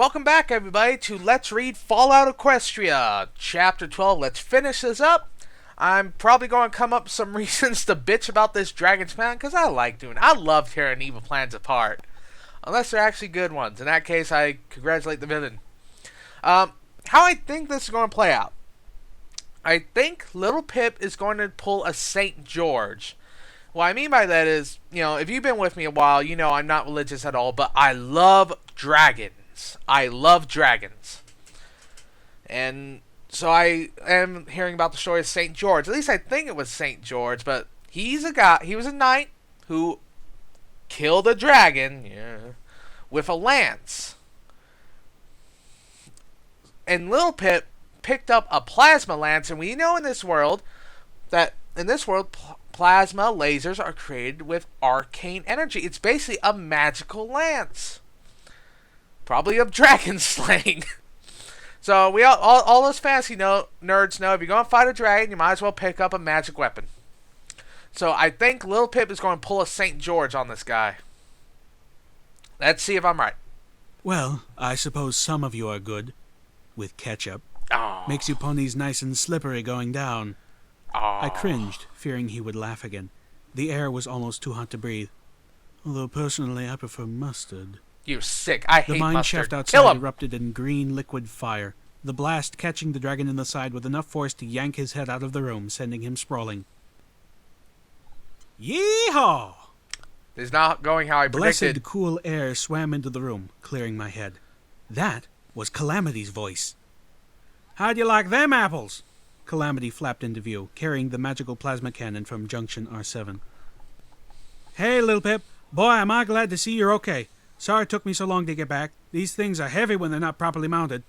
Welcome back, everybody, to Let's Read Fallout Equestria, Chapter 12. Let's finish this up. I'm probably going to come up with some reasons to bitch about this Dragon's Plan, because I love tearing evil plans apart. Unless they're actually good ones. In that case, I congratulate the villain. How I think this is going to play out. I think Little Pip is going to pull a St. George. What I mean by that is, if you've been with me a while, you know I'm not religious at all, but I love dragons. I love dragons. And so I am hearing about the story of St. George. At least I think it was St. George, but he was a knight who killed a dragon with a lance. And Little Pip picked up a plasma lance, and we know in this world that plasma lasers are created with arcane energy. It's basically a magical lance. Probably of dragon slaying. So we all those fantasy nerds know if you're going to fight a dragon, you might as well pick up a magic weapon. So I think Little Pip is going to pull a St. George on this guy. Let's see if I'm right. Well, I suppose some of you are good. With ketchup. Oh. Makes you ponies nice and slippery going down. Oh. I cringed, fearing he would laugh again. The air was almost too hot to breathe. Although personally I prefer mustard. You're sick. I hate mustard. The mine shaft outside erupted in green liquid fire, the blast catching the dragon in the side with enough force to yank his head out of the room, sending him sprawling. Yee-haw! This is not going how I predicted. Blessed cool air swam into the room, clearing my head. That was Calamity's voice. How'd you like them apples? Calamity flapped into view, carrying the magical plasma cannon from Junction R7. Hey, Little Pip. Boy, am I glad to see you're okay. Sorry it took me so long to get back. These things are heavy when they're not properly mounted.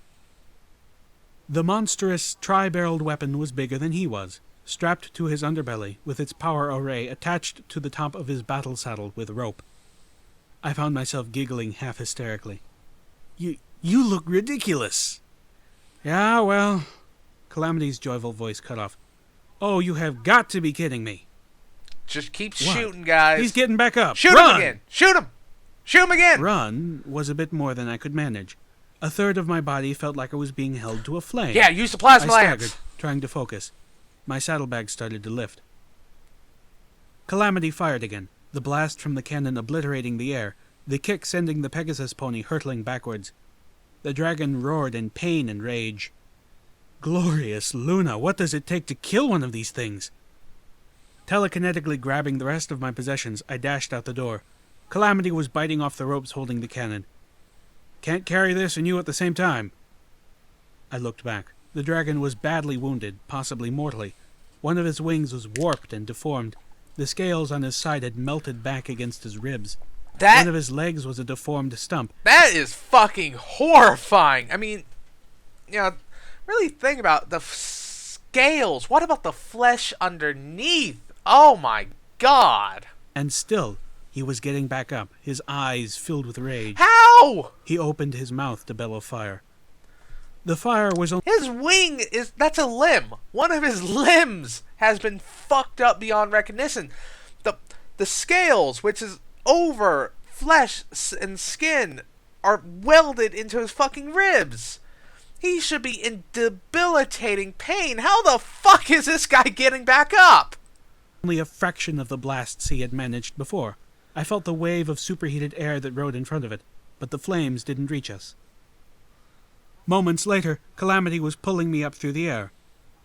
The monstrous tri-barreled weapon was bigger than he was, strapped to his underbelly, with its power array attached to the top of his battle saddle with rope. I found myself giggling half hysterically. You look ridiculous. Yeah, well... Calamity's joyful voice cut off. Oh, you have got to be kidding me. Just keep shooting, guys. He's getting back up. Shoot him again. Shoot him. Shoot him again. Run was a bit more than I could manage. A third of my body felt like I was being held to a flame. Yeah, use the plasma I lance. staggered, trying to focus. My saddlebag started to lift. Calamity fired again, the blast from the cannon obliterating the air, the kick sending the Pegasus pony hurtling backwards. The dragon roared in pain and rage. Glorious Luna, what does it take to kill one of these things? Telekinetically grabbing the rest of my possessions, I dashed out the door. Calamity was biting off the ropes holding the cannon. Can't carry this and you at the same time. I looked back. The dragon was badly wounded, possibly mortally. One of his wings was warped and deformed. The scales on his side had melted back against his ribs. One of his legs was a deformed stump. That is fucking horrifying. I mean, really think about the scales. What about the flesh underneath? Oh my god. And still, he was getting back up, his eyes filled with rage. How? He opened his mouth to bellow fire. The fire was only... His wing that's a limb. One of his limbs has been fucked up beyond recognition. The scales, which is over flesh and skin, are welded into his fucking ribs. He should be in debilitating pain. How the fuck is this guy getting back up? Only a fraction of the blasts he had managed before. I felt the wave of superheated air that rode in front of it, but the flames didn't reach us. Moments later, Calamity was pulling me up through the air,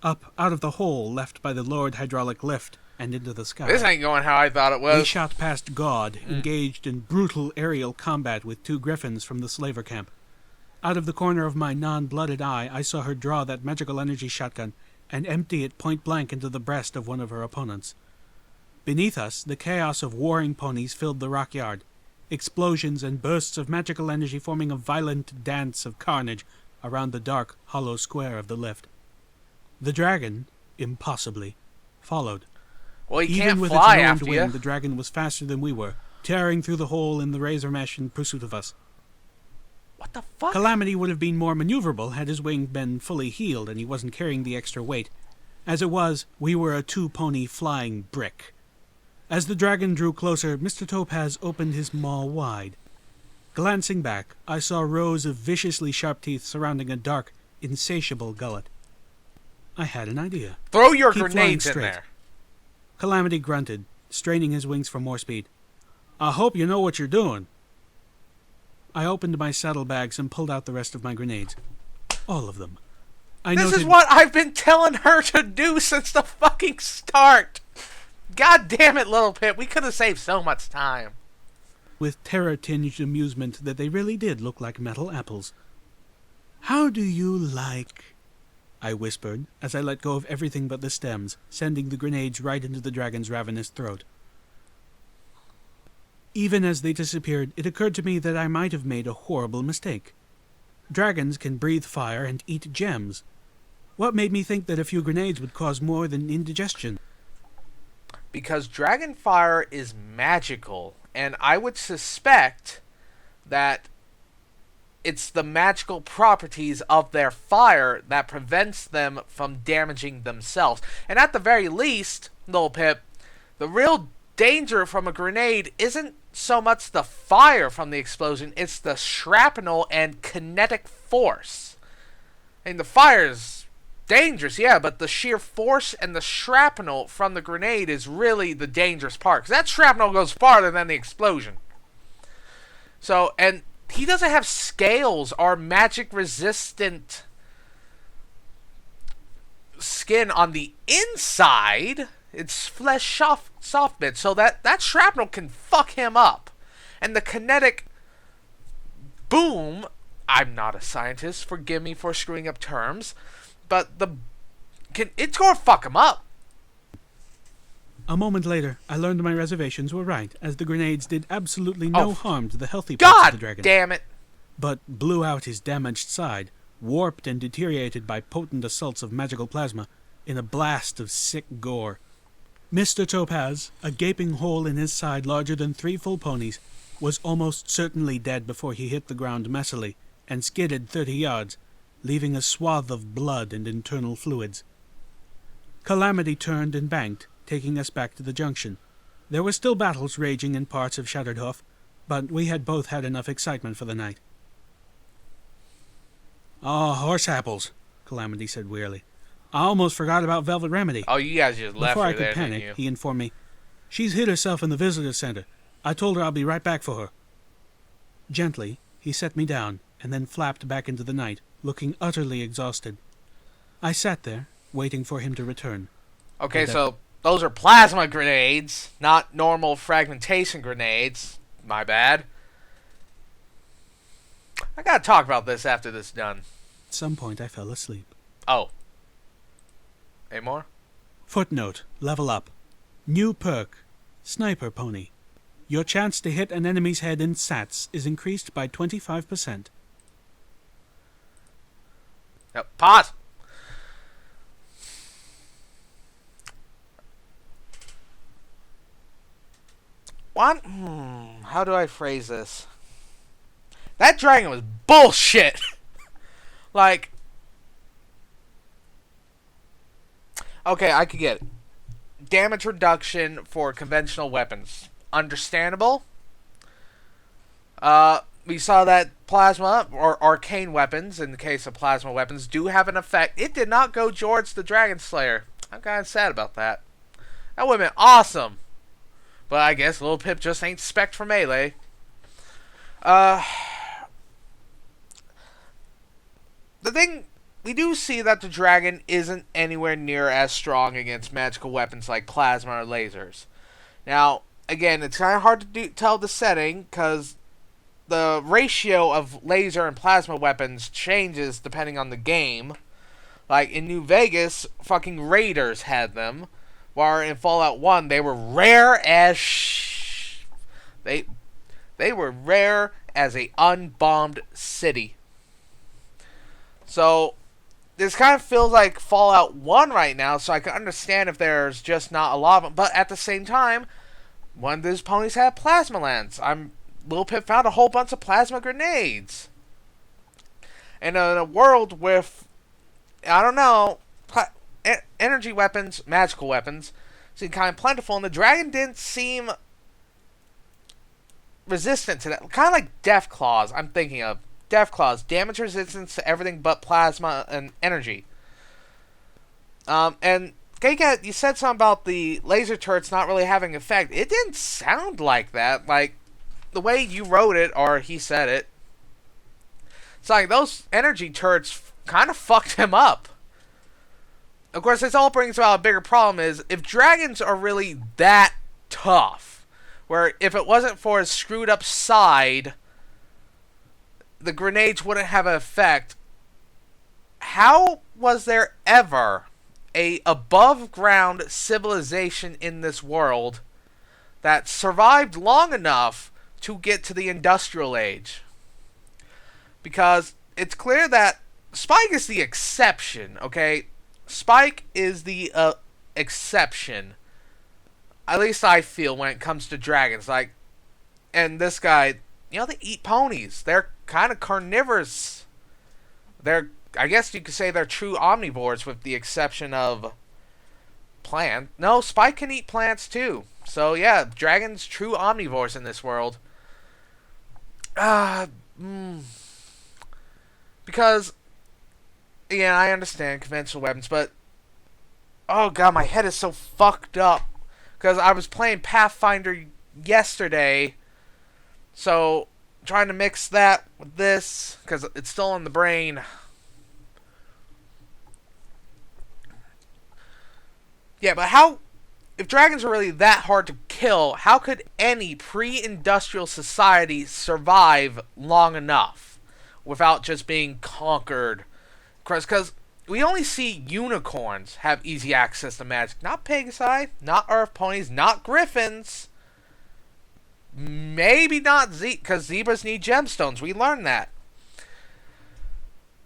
up out of the hole left by the lowered hydraulic lift, and into the sky. This ain't going how I thought it was. We shot past God, engaged in brutal aerial combat with 2 griffins from the slaver camp. Out of the corner of my non-blooded eye, I saw her draw that magical energy shotgun and empty it point-blank into the breast of one of her opponents. Beneath us, the chaos of warring ponies filled the rock yard, explosions and bursts of magical energy forming a violent dance of carnage around the dark, hollow square of the lift. The dragon, impossibly, followed. Well, he Even can't with fly its after wing, you. The dragon was faster than we were, tearing through the hole in the razor mesh in pursuit of us. What the fuck? Calamity would have been more maneuverable had his wing been fully healed and he wasn't carrying the extra weight. As it was, we were a 2-pony flying brick. As the dragon drew closer, Mr. Topaz opened his maw wide. Glancing back, I saw rows of viciously sharp teeth surrounding a dark, insatiable gullet. I had an idea. Throw your Keep grenades flying in straight. there. Calamity grunted, straining his wings for more speed. I hope you know what you're doing. I opened my saddlebags and pulled out the rest of my grenades. All of them. This is what I've been telling her to do since the fucking start. God damn it, Little Pip. We could have saved so much time. With terror-tinged amusement that they really did look like metal apples. How do you like... I whispered, as I let go of everything but the stems, sending the grenades right into the dragon's ravenous throat. Even as they disappeared, it occurred to me that I might have made a horrible mistake. Dragons can breathe fire and eat gems. What made me think that a few grenades would cause more than indigestion? Because dragon fire is magical, and I would suspect that it's the magical properties of their fire that prevents them from damaging themselves. And at the very least, Little Pip, the real danger from a grenade isn't so much the fire from the explosion, it's the shrapnel and kinetic force. And the fire is dangerous, yeah, but the sheer force and the shrapnel from the grenade is really the dangerous part. Because that shrapnel goes farther than the explosion. So, and he doesn't have scales or magic resistant skin on the inside. It's flesh soft bits, so that shrapnel can fuck him up. And the kinetic boom, I'm not a scientist, forgive me for screwing up terms, but it's gonna fuck him up. A moment later, I learned my reservations were right, as the grenades did absolutely no harm to the healthy parts of the dragon. God damn it! But blew out his damaged side, warped and deteriorated by potent assaults of magical plasma, in a blast of sick gore. Mr. Topaz, a gaping hole in his side larger than 3 full ponies, was almost certainly dead before he hit the ground messily and skidded 30 yards, leaving a swath of blood and internal fluids. Calamity turned and banked, taking us back to the junction. There were still battles raging in parts of Shattered Hoof, but we had both had enough excitement for the night. "Ah, horse apples," Calamity said wearily. "I almost forgot about Velvet Remedy." Oh, you guys just left Before her I could there, panic, didn't you? he informed me, "She's hid herself in the visitor center. I told her I'll be right back for her." Gently, he set me down, and then flapped back into the night, looking utterly exhausted. I sat there, waiting for him to return. Okay, so those are plasma grenades, not normal fragmentation grenades. My bad. I gotta talk about this after this is done. At some point, I fell asleep. Oh. Any more? Footnote, level up. New perk, Sniper Pony. Your chance to hit an enemy's head in sats is increased by 25%. Yep, pause. What? How do I phrase this? That dragon was bullshit. Like, okay, I could get it. Damage reduction for conventional weapons. Understandable. We saw that plasma, or arcane weapons, in the case of plasma weapons, do have an effect. It did not go George the Dragon Slayer. I'm kind of sad about that. That would have been awesome. But I guess Little Pip just ain't spec'd for melee. The thing, we do see that the dragon isn't anywhere near as strong against magical weapons like plasma or lasers. Now, again, it's kind of hard to tell the setting, because the ratio of laser and plasma weapons changes depending on the game. Like, in New Vegas, fucking Raiders had them, while in Fallout 1, they were rare as They were rare as a unbombed city. So, this kind of feels like Fallout 1 right now, so I can understand if there's just not a lot of them. But at the same time, one of those ponies had plasma lance. Little Pip found a whole bunch of plasma grenades. And in a world with, I don't know, energy weapons, magical weapons, seem kind of plentiful, and the dragon didn't seem resistant to that. Kind of like Death Claws, I'm thinking of. Death Claws, damage resistance to everything but plasma and energy. And Giga, you said something about the laser turrets not really having effect. It didn't sound like that. Like, the way you wrote it, or he said it, it's like those energy turrets kind of fucked him up. Of course, this all brings about a bigger problem is, if dragons are really that tough, where if it wasn't for his screwed up side, the grenades wouldn't have an effect, how was there ever a above ground civilization in this world that survived long enough to get to the industrial age? Because it's clear that Spike is the exception, okay? Spike is the exception. At least I feel when it comes to dragons. Like, and this guy, you know, they eat ponies. They're kind of carnivorous. I guess you could say they're true omnivores with the exception of plant. No, Spike can eat plants too. So yeah, dragons true omnivores in this world. Because, yeah, I understand conventional weapons, but oh god, my head is so fucked up. Because I was playing Pathfinder yesterday, so trying to mix that with this, because it's still in the brain. Yeah, but how, if dragons are really that hard to kill, how could any pre-industrial society survive long enough without just being conquered? Because we only see unicorns have easy access to magic. Not Pegasi, not Earth Ponies, not Griffins. Maybe not because zebras need gemstones. We learned that.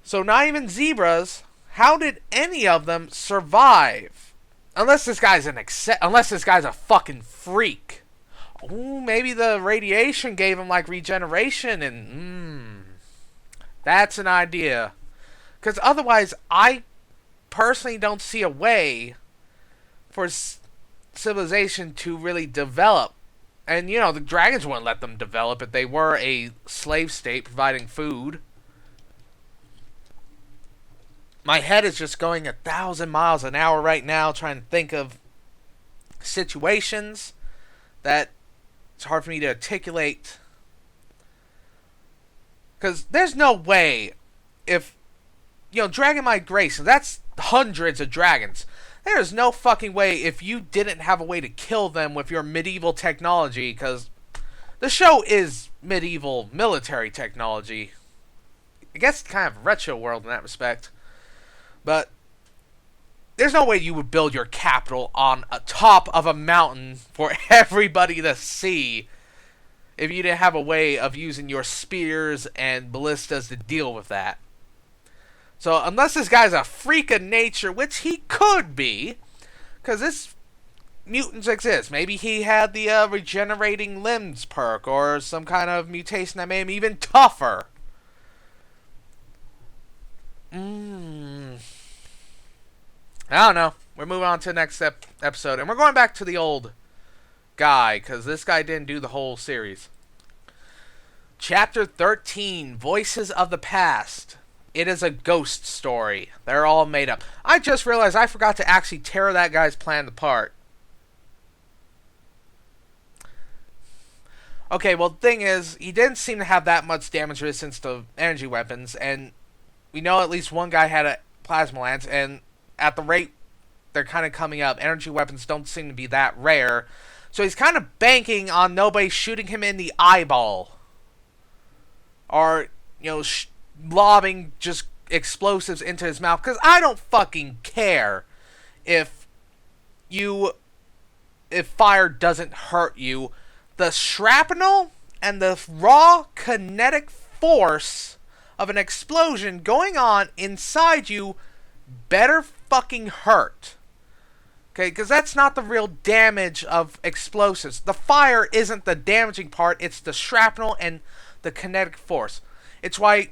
So not even zebras. How did any of them survive? Unless this guy's unless this guy's a fucking freak. Ooh, maybe the radiation gave him like regeneration and that's an idea. Because otherwise, I personally don't see a way for civilization to really develop. And, you know, the dragons wouldn't let them develop if they were a slave state providing food. My head is just going 1,000 miles an hour right now trying to think of situations that it's hard for me to articulate. Because there's no way if, you know, dragon migration, that's hundreds of dragons. There is no fucking way if you didn't have a way to kill them with your medieval technology, because the show is medieval military technology. I guess kind of a retro world in that respect. But there's no way you would build your capital on a top of a mountain for everybody to see if you didn't have a way of using your spears and ballistas to deal with that. So unless this guy's a freak of nature, which he could be, because this mutants exist. Maybe he had the regenerating limbs perk or some kind of mutation that made him even tougher. I don't know. We're moving on to the next episode. And we're going back to the old guy, because this guy didn't do the whole series. Chapter 13, Voices of the Past. It is a ghost story. They're all made up. I just realized I forgot to actually tear that guy's plan apart. Okay, well, the thing is, he didn't seem to have that much damage resistance to energy weapons, and we know at least one guy had a plasma lance, and at the rate they're kind of coming up, energy weapons don't seem to be that rare. So he's kind of banking on nobody shooting him in the eyeball. Or, you know, lobbing just explosives into his mouth. Because I don't fucking care if fire doesn't hurt you. The shrapnel and the raw kinetic force of an explosion going on inside you better fucking hurt. Okay, because that's not the real damage of explosives. The fire isn't the damaging part, it's the shrapnel and the kinetic force. It's why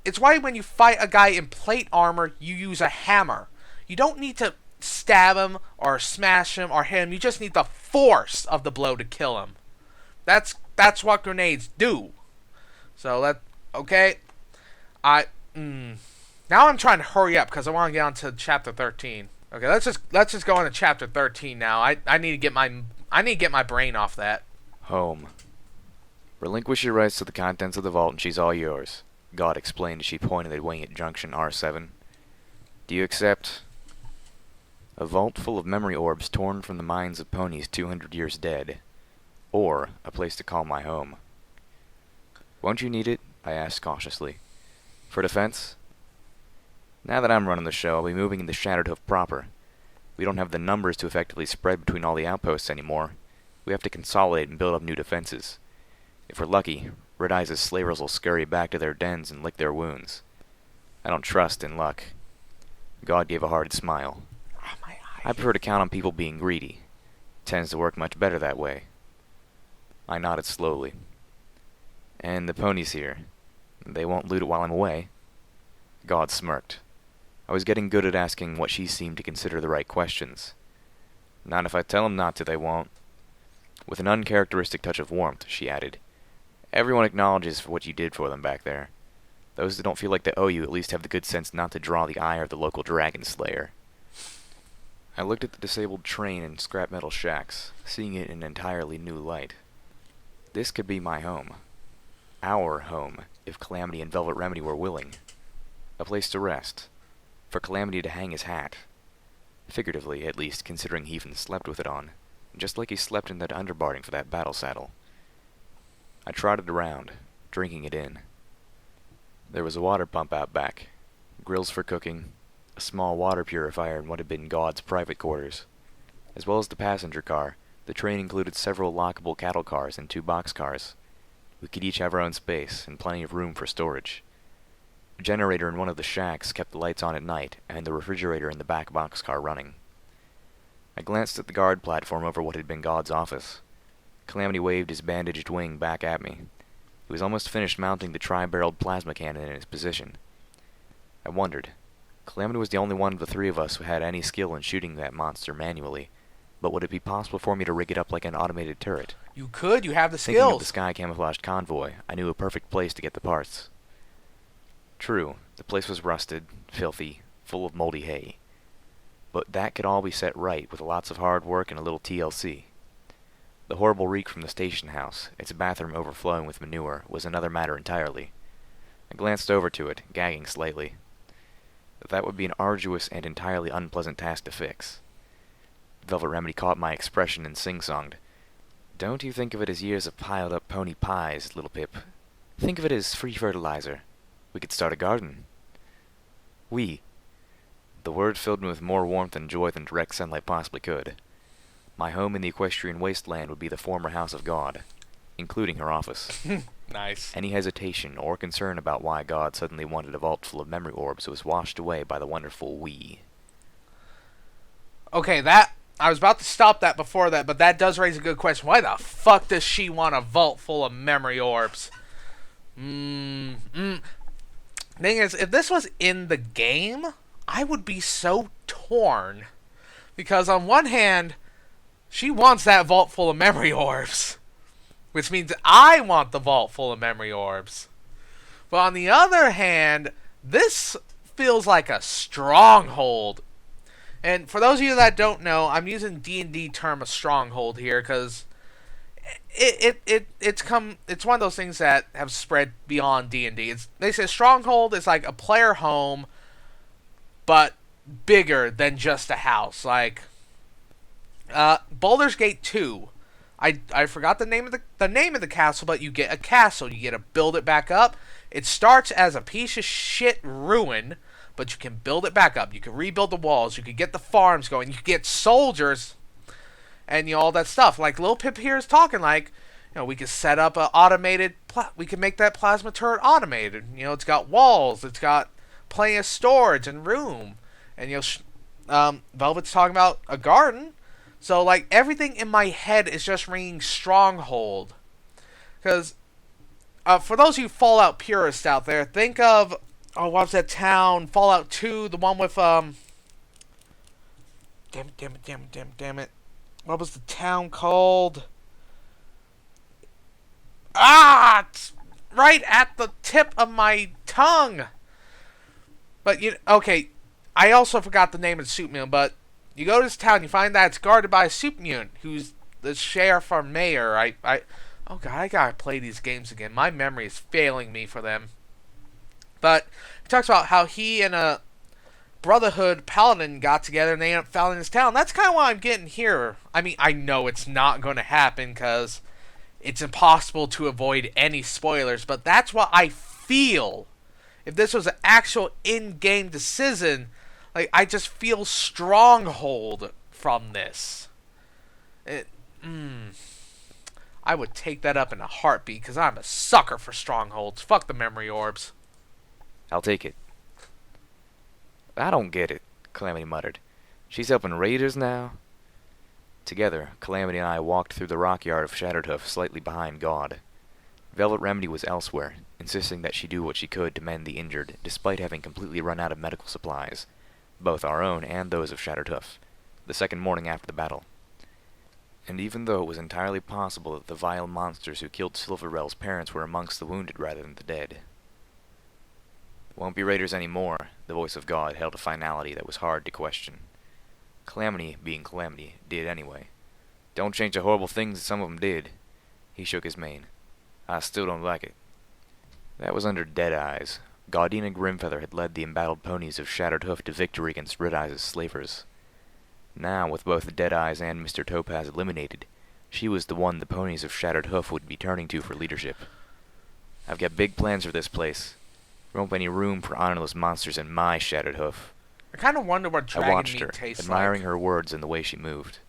when you fight a guy in plate armor, you use a hammer. You don't need to stab him or smash him or hit him, you just need the force of the blow to kill him. That's that's what grenades do. So okay. I now I'm trying to hurry up because I want to get on to chapter 13. Okay, let's just go into chapter 13 now. I need to get my brain off that. Home. Relinquish your rights to the contents of the vault and she's all yours, God explained as she pointed at wing at junction R7. Do you accept? A vault full of memory orbs torn from the minds of ponies 200 years dead. Or a place to call my home. Won't you need it? I asked cautiously. For defense? Now that I'm running the show, I'll be moving into Shattered Hoof proper. We don't have the numbers to effectively spread between all the outposts anymore. We have to consolidate and build up new defenses. If we're lucky, Red Eyes' slavers will scurry back to their dens and lick their wounds. I don't trust in luck. God gave a hearted smile. I prefer to count on people being greedy. It tends to work much better that way. I nodded slowly. And the ponies here. They won't loot it while I'm away. God smirked. I was getting good at asking what she seemed to consider the right questions. Not if I tell them not to, they won't. With an uncharacteristic touch of warmth, she added, Everyone acknowledges for what you did for them back there. Those that don't feel like they owe you at least have the good sense not to draw the ire of the local dragon slayer. I looked at the disabled train and scrap metal shacks, seeing it in an entirely new light. This could be my home. Our home, if Calamity and Velvet Remedy were willing. A place to rest. For Calamity to hang his hat. Figuratively, at least, considering he even slept with it on. Just like he slept in that underbarding for that battle saddle. I trotted around, drinking it in. There was a water pump out back, grills for cooking, a small water purifier in what had been God's private quarters. As well as the passenger car, the train included several lockable cattle cars and 2 boxcars. We could each have our own space, and plenty of room for storage. A generator in one of the shacks kept the lights on at night, and the refrigerator in the back boxcar running. I glanced at the guard platform over what had been God's office. Calamity waved his bandaged wing back at me. He was almost finished mounting the tri-barreled plasma cannon in its position. I wondered. Calamity was the only one of the 3 of us who had any skill in shooting that monster manually, but would it be possible for me to rig it up like an automated turret? You could. You have the Thinking skills. of the sky camouflaged convoy, I knew a perfect place to get the parts. True, the place was rusted, filthy, full of moldy hay. But that could all be set right with lots of hard work and a little TLC. The horrible reek from the station house, its bathroom overflowing with manure, was another matter entirely. I glanced over to it, gagging slightly. That would be an arduous and entirely unpleasant task to fix. Velvet Remedy caught my expression and sing-songed. Don't you think of it as years of piled-up pony pies, little Pip. Think of it as free fertilizer. We could start a garden. We. The word filled me with more warmth and joy than direct sunlight possibly could. My home in the equestrian wasteland would be the former house of God, including her office. Nice. Any hesitation or concern about why God suddenly wanted a vault full of memory orbs was washed away by the wonderful we. Okay, I was about to stop that before that, but that does raise a good question. Why the fuck does she want a vault full of memory orbs? Thing is, if this was in the game, I would be so torn. Because on one hand, she wants that vault full of memory orbs. Which means I want the vault full of memory orbs. But on the other hand, this feels like a stronghold. And for those of you that don't know, I'm using D&D term of stronghold here because it's one of those things that have spread beyond D&D. They say stronghold is like a player home, but bigger than just a house. Like Baldur's Gate 2. I forgot the name of the castle, but you get a castle. You get to build it back up. It starts as a piece of shit ruin, but you can build it back up. You can rebuild the walls. You can get the farms going. You can get soldiers, and all that stuff. Like Lil Pip here is talking, like, we could set up a automated. We can make that plasma turret automated. It's got walls. It's got plenty of storage and room, and Velvet's talking about a garden. So, like, everything in my head is just ringing stronghold. Because, for those of you Fallout purists out there, think of, what was that town? Fallout 2, the one with, damn it. What was the town called? It's right at the tip of my tongue. But okay. I also forgot the name of the soup mutant. But you go to this town, you find that it's guarded by a soup mutant who's the sheriff or mayor. Oh god, I gotta play these games again. My memory is failing me for them. But he talks about how he and a Brotherhood Paladin got together and they ended up founding this town. That's kind of what I'm getting here. I mean, I know it's not going to happen because it's impossible to avoid any spoilers, but that's what I feel. If this was an actual in-game decision, like, I just feel stronghold from this. I would take that up in a heartbeat because I'm a sucker for strongholds. Fuck the memory orbs. I'll take it. I don't get it, Calamity muttered. She's helping raiders now? Together, Calamity and I walked through the rock yard of Shattered Hoof, slightly behind God. Velvet Remedy was elsewhere, insisting that she do what she could to mend the injured, despite having completely run out of medical supplies, both our own and those of Shattered Hoof, the second morning after the battle. And even though it was entirely possible that the vile monsters who killed Silverrell's parents were amongst the wounded rather than the dead. Won't be raiders anymore, the voice of God held a finality that was hard to question. Calamity, being Calamity, did anyway. Don't change the horrible things that some of them did. He shook his mane. I still don't like it. That was under Deadeye's. Gaudina Grimfeather had led the embattled ponies of Shattered Hoof to victory against Red Eyes' slavers. Now, with both Deadeyes and Mr. Topaz eliminated, she was the one the ponies of Shattered Hoof would be turning to for leadership. I've got big plans for this place. There won't be any room for honorless monsters in my Shattered Hoof. I kind of wonder what I dragon watched meat her, tastes admiring like. her words and the way she moved.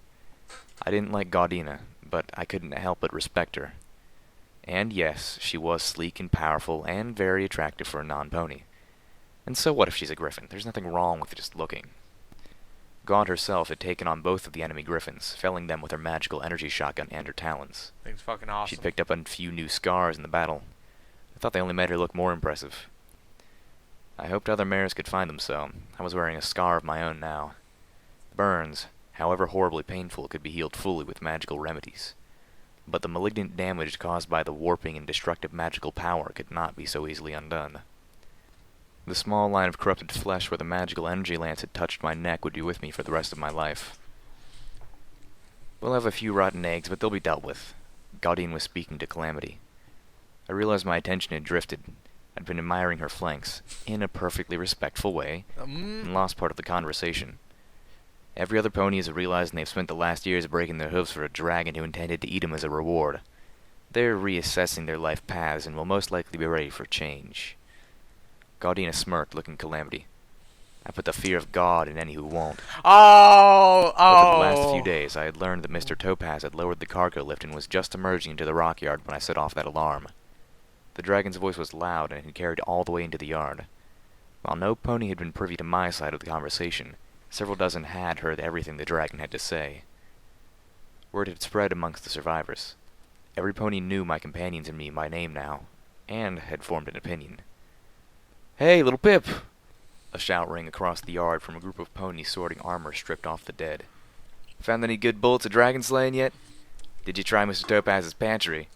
I didn't like Gaudina, but I couldn't help but respect her. And yes, she was sleek and powerful and very attractive for a non-pony. And so what if she's a griffin? There's nothing wrong with just looking. God herself had taken on both of the enemy griffins, felling them with her magical energy shotgun and her talons. Thing's fucking awesome. She'd picked up a few new scars in the battle. I thought they only made her look more impressive. I hoped other mares could find them so. I was wearing a scar of my own now. Burns, however horribly painful, could be healed fully with magical remedies. But the malignant damage caused by the warping and destructive magical power could not be so easily undone. The small line of corrupted flesh where the magical energy lance had touched my neck would be with me for the rest of my life. We'll have a few rotten eggs, but they'll be dealt with. Gaudine was speaking to Calamity. I realized my attention had drifted. I'd been admiring her flanks, in a perfectly respectful way, and lost part of the conversation. Every other pony has realized they've spent the last years breaking their hooves for a dragon who intended to eat them as a reward. They're reassessing their life paths and will most likely be ready for change. Gaudina smirked, looking Calamity. I put the fear of God in any who won't. Oh! Over the last few days, I had learned that Mr. Topaz had lowered the cargo lift and was just emerging into the rock yard when I set off that alarm. The dragon's voice was loud and had carried all the way into the yard. While no pony had been privy to my side of the conversation, several dozen had heard everything the dragon had to say. Word had spread amongst the survivors. Every pony knew my companions and me by name now, and had formed an opinion. "Hey, little Pip!" A shout rang across the yard from a group of ponies sorting armor stripped off the dead. "Found any good bullets of dragon slaying yet? Did you try Mr. Topaz's pantry?"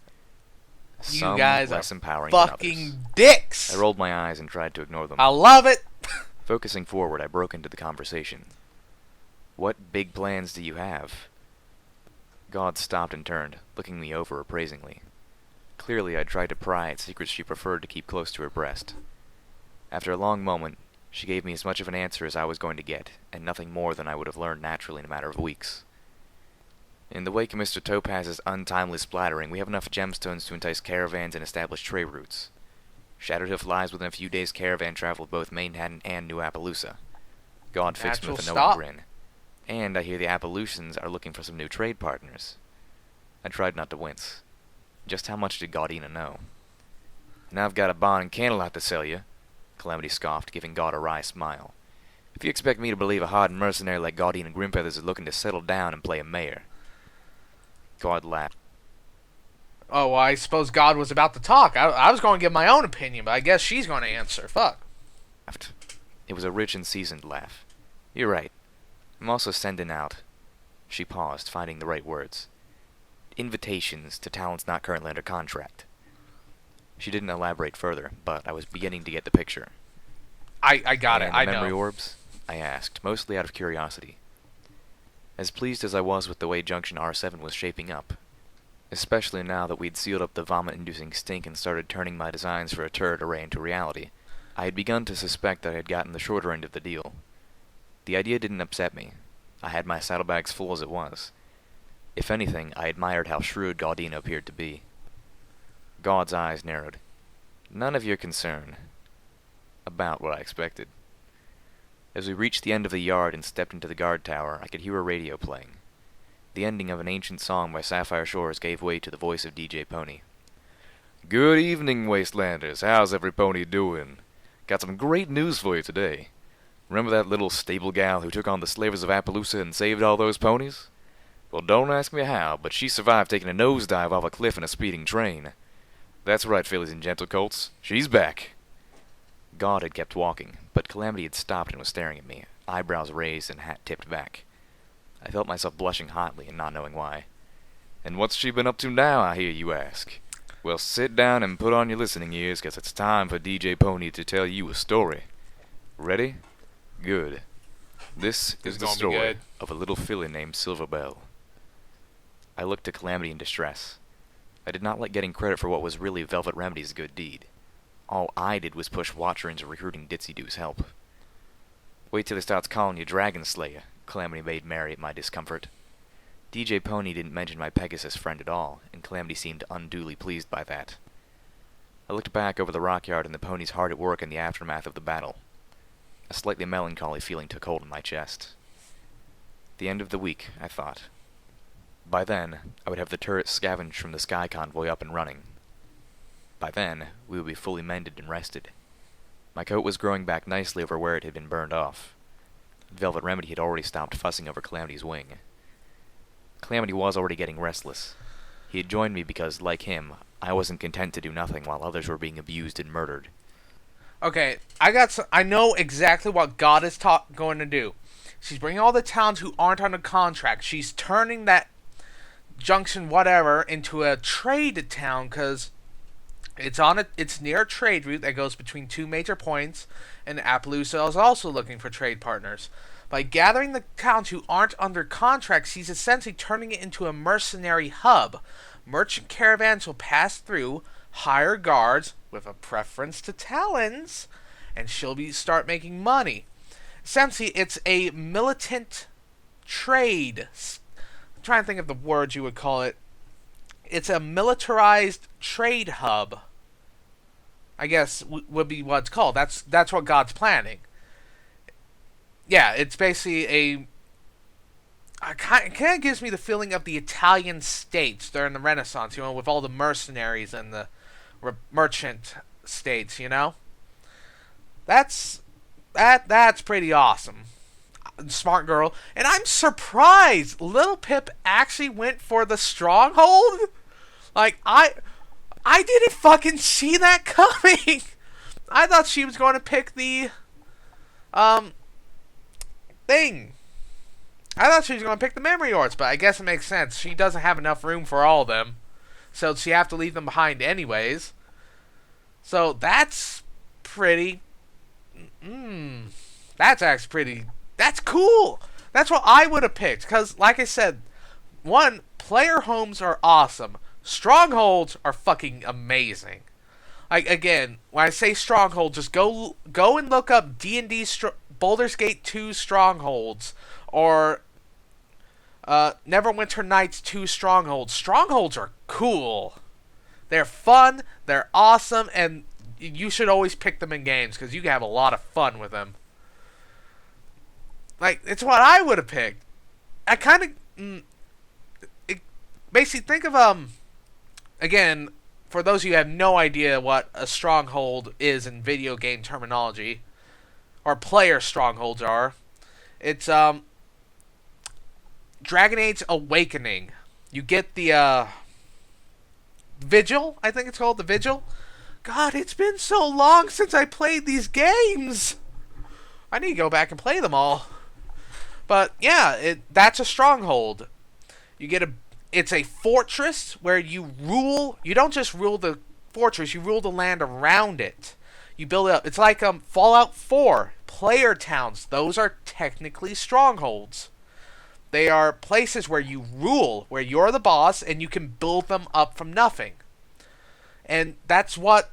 You Some guys less are empowering than others. fucking dicks! I rolled my eyes and tried to ignore them. I love it! Focusing forward, I broke into the conversation. "What big plans do you have?" God stopped and turned, looking me over appraisingly. Clearly I'd tried to pry at secrets she preferred to keep close to her breast. After a long moment, she gave me as much of an answer as I was going to get, and nothing more than I would have learned naturally in a matter of weeks. "In the wake of Mr. Topaz's untimely splattering, we have enough gemstones to entice caravans and establish trade routes. Shattered Hoof lies within a few days' caravan travel of both Manhattan and New Appaloosa." God fixed me with a Natural knowing stop. grin. "And I hear the Appaloosans are looking for some new trade partners." I tried not to wince. Just how much did Gaudina know? "And I've got a bond and candlelight to sell you," Calamity scoffed, giving God a wry smile. "If you expect me to believe a hardened mercenary like Gaudina Grimfeathers is looking to settle down and play a mayor." God laughed. Oh, well, I suppose God was about to talk. I was going to give my own opinion, but I guess she's going to answer. Fuck. It was a rich and seasoned laugh. "You're right. I'm also sending out," she paused, finding the right words, "invitations to talents not currently under contract. She didn't elaborate further, but I was beginning to get the picture. I got it. And I the memory know. orbs? I asked, mostly out of curiosity. As pleased as I was with the way Junction R7 was shaping up, especially now that we'd sealed up the vomit-inducing stink and started turning my designs for a turret array into reality, I had begun to suspect that I had gotten the shorter end of the deal. The idea didn't upset me. I had my saddlebags full as it was. If anything, I admired how shrewd Gaudino appeared to be. Gaud's eyes narrowed. None of your concern. About what I expected. As we reached the end of the yard and stepped into the guard tower, I could hear a radio playing. The ending of an ancient song by Sapphire Shores gave way to the voice of DJ Pony. Good evening, Wastelanders. How's every pony doing? Got some great news for you today. Remember that little stable gal who took on the slavers of Appaloosa and saved all those ponies? Well, don't ask me how, but she survived taking a nosedive off a cliff in a speeding train. That's right, fillies and gentle colts. She's back. God had kept walking, but Calamity had stopped and was staring at me, eyebrows raised and hat tipped back. I felt myself blushing hotly and not knowing why. And what's she been up to now, I hear you ask? Well, sit down and put on your listening ears, 'cause it's time for DJ Pony to tell you a story. Ready? Good. This is the story of a little filly named Silverbell. I looked to Calamity in distress. I did not like getting credit for what was really Velvet Remedy's good deed. All I did was push Watcher into recruiting Ditsy Doo's help. Wait till he starts calling you Dragon Slayer, Calamity made merry at my discomfort. DJ Pony didn't mention my Pegasus friend at all, and Calamity seemed unduly pleased by that. I looked back over the rockyard and the ponies hard at work in the aftermath of the battle. A slightly melancholy feeling took hold in my chest. The end of the week, I thought. By then, I would have the turret scavenged from the sky convoy up and running. By then, we would be fully mended and rested. My coat was growing back nicely over where it had been burned off. Velvet Remedy had already stopped fussing over Calamity's wing. Calamity was already getting restless. He had joined me because, like him, I wasn't content to do nothing while others were being abused and murdered. Okay, I know exactly what God is going to do. She's bringing all the towns who aren't under contract. She's turning that Junction whatever into a trade town because it's near a trade route that goes between two major points, and Appaloosa is also looking for trade partners. By gathering the towns who aren't under contract, she's essentially turning it into a mercenary hub. Merchant caravans will pass through, hire guards with a preference to talons, and she'll start making money. Essentially, it's a militant trade. I'm trying to think of the words you would call it. It's a militarized trade hub, I guess would be what it's called. That's what God's planning. Yeah, it's basically it kind of gives me the feeling of the Italian states during the Renaissance, with all the mercenaries and the merchant states, That's pretty awesome. Smart girl. And I'm surprised Little Pip actually went for the stronghold. Like, I didn't fucking see that coming. I thought she was going to pick the thing. I thought she was going to pick the memory orbs, but I guess it makes sense. She doesn't have enough room for all of them, so she have to leave them behind anyways. So that's pretty. That's actually pretty. That's cool. That's what I would have picked. Because, like I said, one, player homes are awesome. Strongholds are fucking amazing. Like, again, when I say stronghold, just go and look up D&D Baldur's Gate 2 Strongholds or Neverwinter Nights 2 Strongholds. Strongholds are cool. They're fun, they're awesome, and you should always pick them in games because you can have a lot of fun with them. Like, it's what I would have picked. I kind of... basically, think of, again, for those of you who have no idea what a stronghold is in video game terminology, or player strongholds are, it's, Dragon Age Awakening. You get the, Vigil, I think it's called, the Vigil. God, it's been so long since I played these games. I need to go back and play them all. But yeah, that's a stronghold. You get it's a fortress where you rule. You don't just rule the fortress, you rule the land around it. You build it up. It's like Fallout 4 player towns. Those are technically strongholds. They are places where you rule, where you're the boss, and you can build them up from nothing. And that's what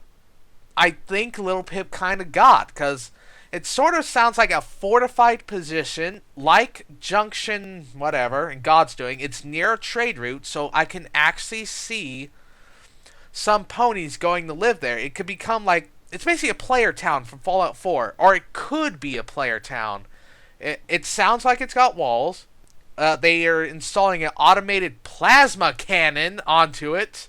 I think Little Pip kind of got, because it sort of sounds like a fortified position, like Junction whatever, and God's Doing. It's near a trade route, so I can actually see some ponies going to live there. It could become like, it's basically a player town from Fallout 4, or it could be a player town. It sounds like it's got walls. They are installing an automated plasma cannon onto it.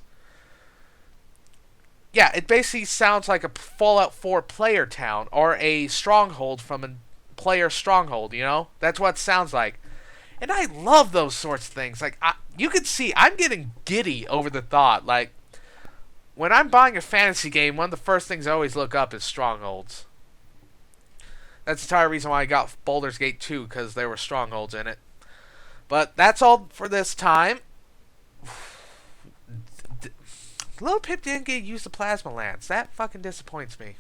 Yeah, it basically sounds like a Fallout 4 player town, or a stronghold from a player stronghold, you know? That's what it sounds like. And I love those sorts of things. Like, you can see, I'm getting giddy over the thought. Like, when I'm buying a fantasy game, one of the first things I always look up is strongholds. That's the entire reason why I got Baldur's Gate 2, because there were strongholds in it. But that's all for this time. Little Pip didn't get to use the plasma lance. That fucking disappoints me.